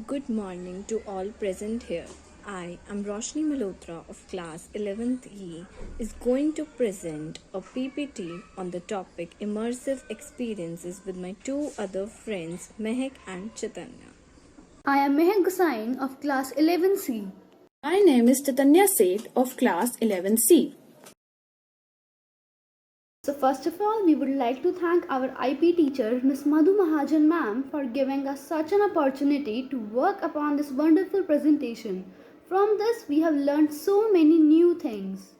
Good morning to all present here. I am Roshni Malhotra of class 11th E is going to present a PPT on the topic Immersive Experiences with my two other friends Mehak and Chaitanya. I am Mehak Gusain of class 11C. My name is Chaitanya Seth of class 11C. So first of all, we would like to thank our IP teacher, Ms. Madhu Mahajan ma'am, for giving us such an opportunity to work upon this wonderful presentation. From this, we have learned so many new things.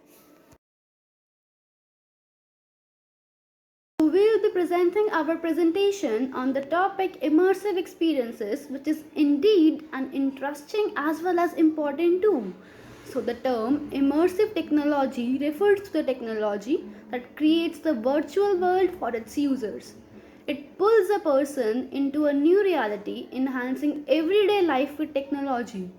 So we will be presenting our presentation on the topic Immersive Experiences, which is indeed an interesting as well as important too. So the term immersive technology refers to the technology that creates the virtual world for its users. It pulls a person into a new reality, enhancing everyday life with technology.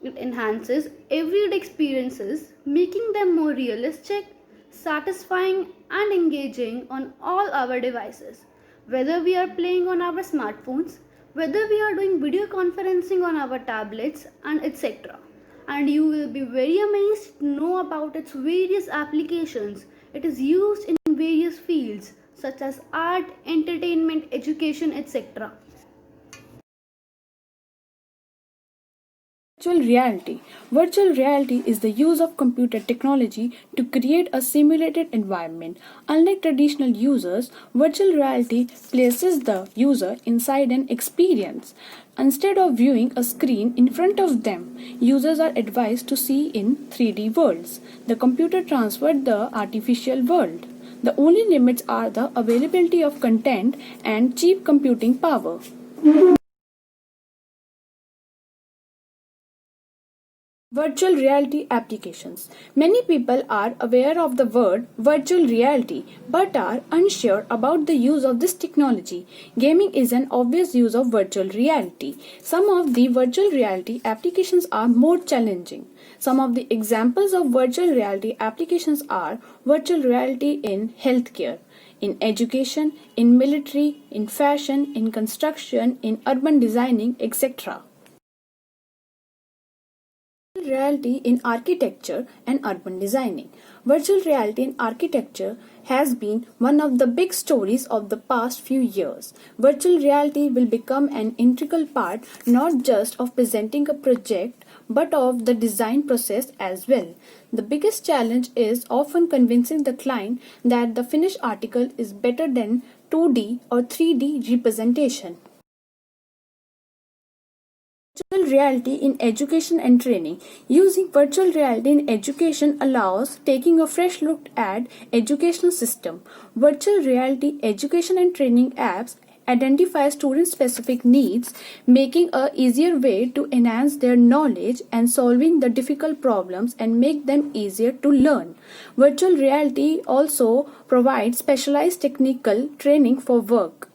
It enhances everyday experiences, making them more realistic, satisfying, and engaging on all our devices. Whether we are playing on our smartphones, whether we are doing video conferencing on our tablets, and etc. And you will be very amazed to know about its various applications. It is used in various fields such as art, entertainment, education, etc. Virtual reality. Virtual reality is the use of computer technology to create a simulated environment. Unlike traditional users, virtual reality places the user inside an experience. Instead of viewing a screen in front of them, users are advised to see in 3D worlds. The computer transferred the artificial world. The only limits are the availability of content and cheap computing power. Virtual reality applications. Many people are aware of the word virtual reality but are unsure about the use of this technology. Gaming is an obvious use of virtual reality. Some of the virtual reality applications are more challenging. Some of the examples of virtual reality applications are virtual reality in healthcare, in education, in military, in fashion, in construction, in urban designing, etc. Virtual reality in architecture and urban designing. Virtual reality in architecture has been one of the big stories of the past few years. Virtual reality will become an integral part not just of presenting a project but of the design process as well. The biggest challenge is often convincing the client that the finished article is better than 2D or 3D representation. Virtual reality in education and training. Using virtual reality in education allows taking a fresh look at educational system. Virtual reality education and training apps identify student specific needs, making a easier way to enhance their knowledge and solving the difficult problems and make them easier to learn. Virtual reality also provides specialized technical training for work.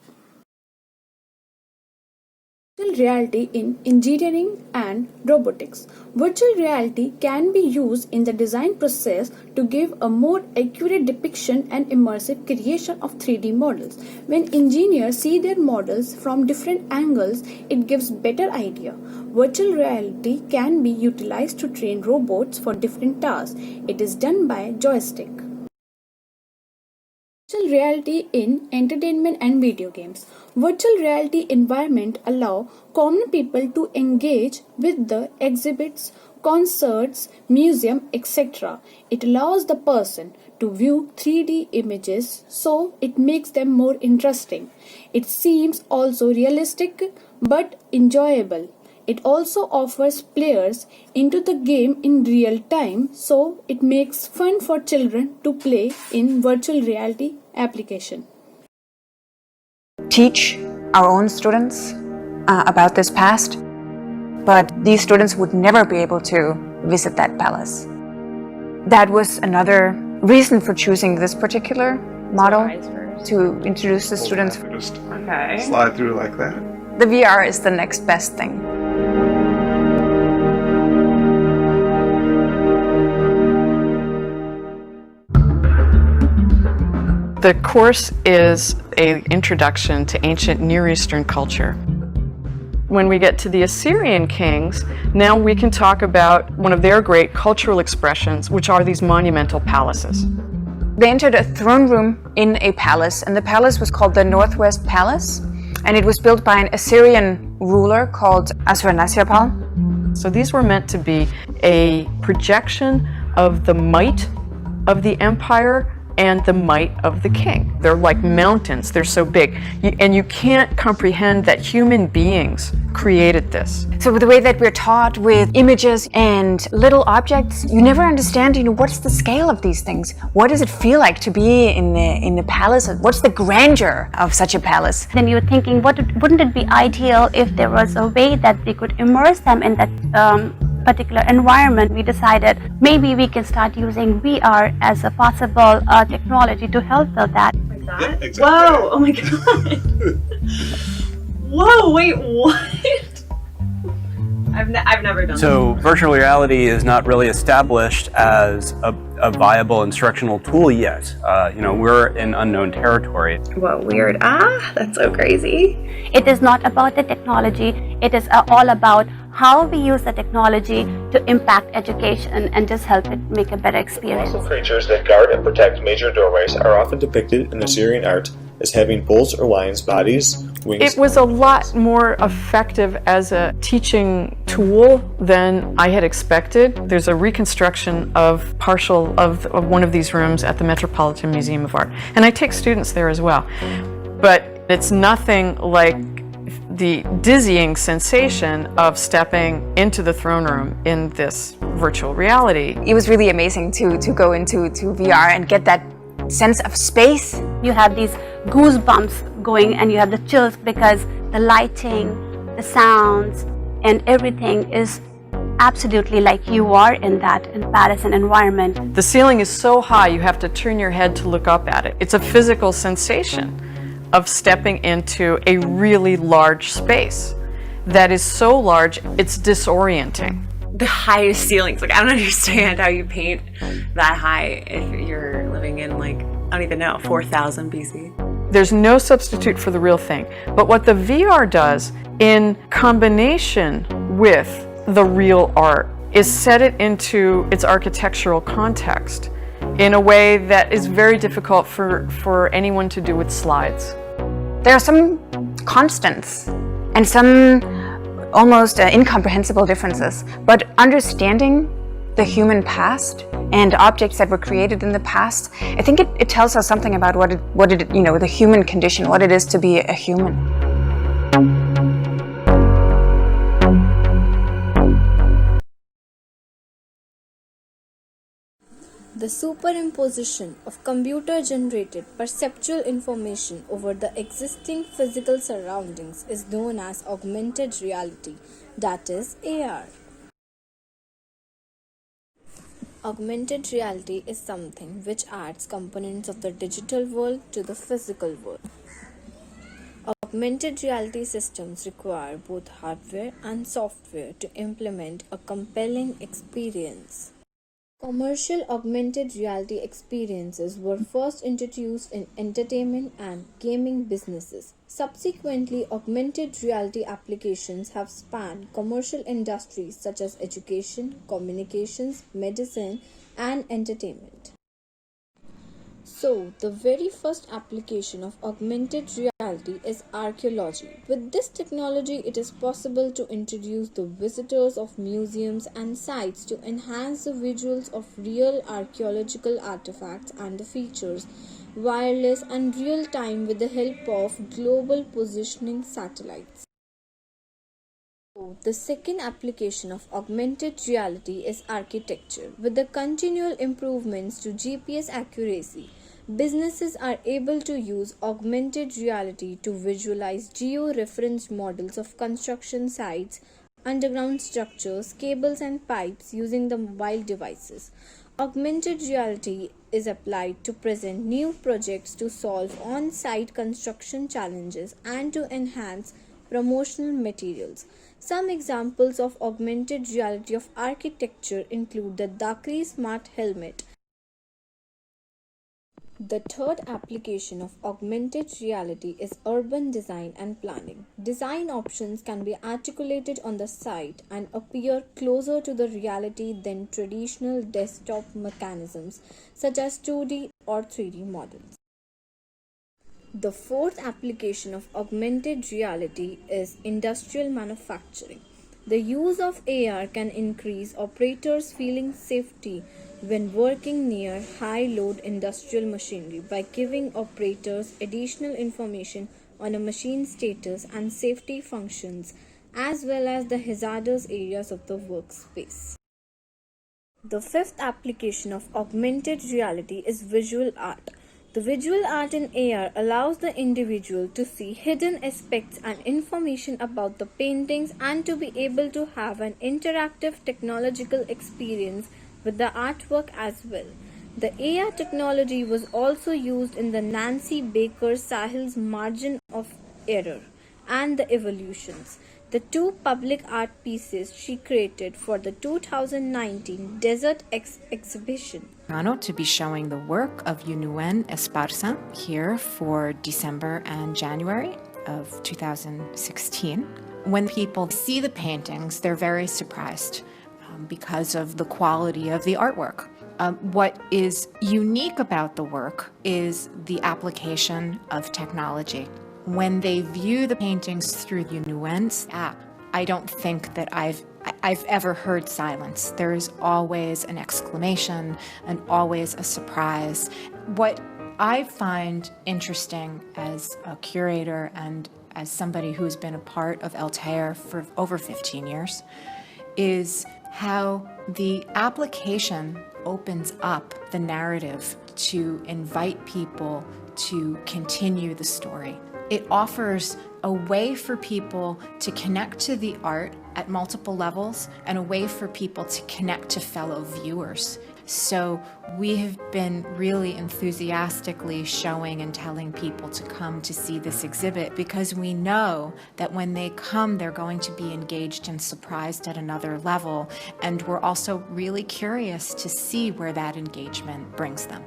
Virtual reality in engineering and robotics. Virtual reality can be used in the design process to give a more accurate depiction and immersive creation of 3D models. When engineers see their models from different angles, it gives better idea. Virtual reality can be utilized to train robots for different tasks. It is done by joystick. Virtual reality in entertainment and video games. Virtual reality environment allow common people to engage with the exhibits, concerts, museum, etc. It allows the person to view 3D images so it makes them more interesting. It seems also realistic but enjoyable. It also offers players into the game in real time, so it makes fun for children to play in virtual reality application. Teach our own students about this past, but these students would never be able to visit that palace. That was another reason for choosing this particular model to introduce the students. Just slide through like that. The VR is the next best thing. The course is an introduction to ancient Near Eastern culture. when we get to the Assyrian kings, now we can talk about one of their great cultural expressions, which are these monumental palaces. They entered a throne room in a palace, and the palace was called the Northwest Palace, and it was built by an Assyrian ruler called Ashurnasirpal. So these were meant to be a projection of the might of the empire and the might of the king. They're like mountains, they're so big. And you can't comprehend that human beings created this. So the way that we're taught with images and little objects, you never understand, what's the scale of these things? What does it feel like to be in the palace? What's the grandeur of such a palace? Then you're thinking, wouldn't it be ideal if there was a way that we could immerse them in that particular environment? We decided maybe we can start using VR as a possible technology to help build that. Like that? Yeah, exactly. Whoa! Oh my god! Whoa! Wait, what? I've never done So that. virtual reality is not really established as a viable instructional tool yet. We're in unknown territory. Whoa, weird. That's so crazy. It is not about the technology, it is all about how we use the technology to impact education and just help it make a better experience. Colossal creatures that guard and protect major doorways are often depicted in Assyrian art as having bulls or lions' bodies, wings. It was a lot more effective as a teaching tool than I had expected. There's a reconstruction of partial of one of these rooms at the Metropolitan Museum of Art. And I take students there as well. But it's nothing like the dizzying sensation of stepping into the throne room in this virtual reality. It was really amazing to go into VR and get that sense of space. You have these goosebumps going and you have the chills because the lighting, the sounds, and everything is absolutely like you are in that Parisian environment. The ceiling is so high you have to turn your head to look up at it. It's a physical sensation of stepping into a really large space that is so large it's disorienting. The highest ceilings, I don't understand how you paint that high if you're living in I don't even know, 4000 BC. There's no substitute for the real thing. But what the VR does in combination with the real art is set it into its architectural context in a way that is very difficult for anyone to do with slides. There are some constants and some almost incomprehensible differences, but understanding the human past and objects that were created in the past, I think it tells us something about the human condition, what it is to be a human. The superimposition of computer-generated perceptual information over the existing physical surroundings is known as augmented reality, that is AR. Augmented reality is something which adds components of the digital world to the physical world. Augmented reality systems require both hardware and software to implement a compelling experience. Commercial augmented reality experiences were first introduced in entertainment and gaming businesses. Subsequently, augmented reality applications have spanned commercial industries such as education, communications, medicine, and entertainment. So, the very first application of augmented reality is archaeology. With this technology, it is possible to introduce the visitors of museums and sites to enhance the visuals of real archaeological artifacts and the features, wireless and real time with the help of global positioning satellites. The second application of augmented reality is architecture. With the continual improvements to GPS accuracy, businesses are able to use augmented reality to visualize geo-referenced models of construction sites, underground structures, cables and pipes using the mobile devices. Augmented reality is applied to present new projects to solve on-site construction challenges and to enhance promotional materials. Some examples of augmented reality of architecture include the Dakri Smart Helmet. The third application of augmented reality is urban design and planning. Design options can be articulated on the site and appear closer to the reality than traditional desktop mechanisms such as 2D or 3D models. The fourth application of augmented reality is industrial manufacturing. The use of AR can increase operators' feeling safety when working near high-load industrial machinery by giving operators additional information on a machine's status and safety functions, as well as the hazardous areas of the workspace. The fifth application of augmented reality is visual art. The visual art in AR allows the individual to see hidden aspects and information about the paintings and to be able to have an interactive technological experience with the artwork as well. The AR technology was also used in the Nancy Baker Sahil's Margin of Error and the Evolutions, the two public art pieces she created for the 2019 Desert exhibition. To be showing the work of Yunuen Esparza here for December and January of 2016. When people see the paintings, they're very surprised because of the quality of the artwork. What is unique about the work is the application of technology. When they view the paintings through Yunuen's app, I don't think that I've ever heard silence. There is always an exclamation and always a surprise. What I find interesting as a curator and as somebody who's been a part of Altair for over 15 years is how the application opens up the narrative to invite people to continue the story. It offers a way for people to connect to the art at multiple levels and a way for people to connect to fellow viewers. So we have been really enthusiastically showing and telling people to come to see this exhibit because we know that when they come, they're going to be engaged and surprised at another level. And we're also really curious to see where that engagement brings them.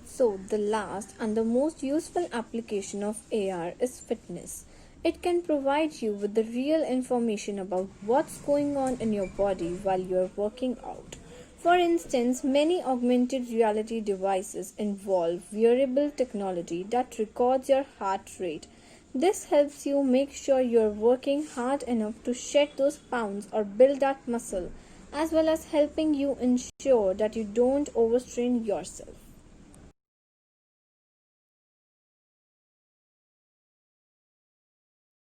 So, the last and the most useful application of AR is fitness. It can provide you with the real information about what's going on in your body while you're working out. For instance, many augmented reality devices involve wearable technology that records your heart rate. This helps you make sure you're working hard enough to shed those pounds or build that muscle, as well as helping you ensure that you don't overstrain yourself.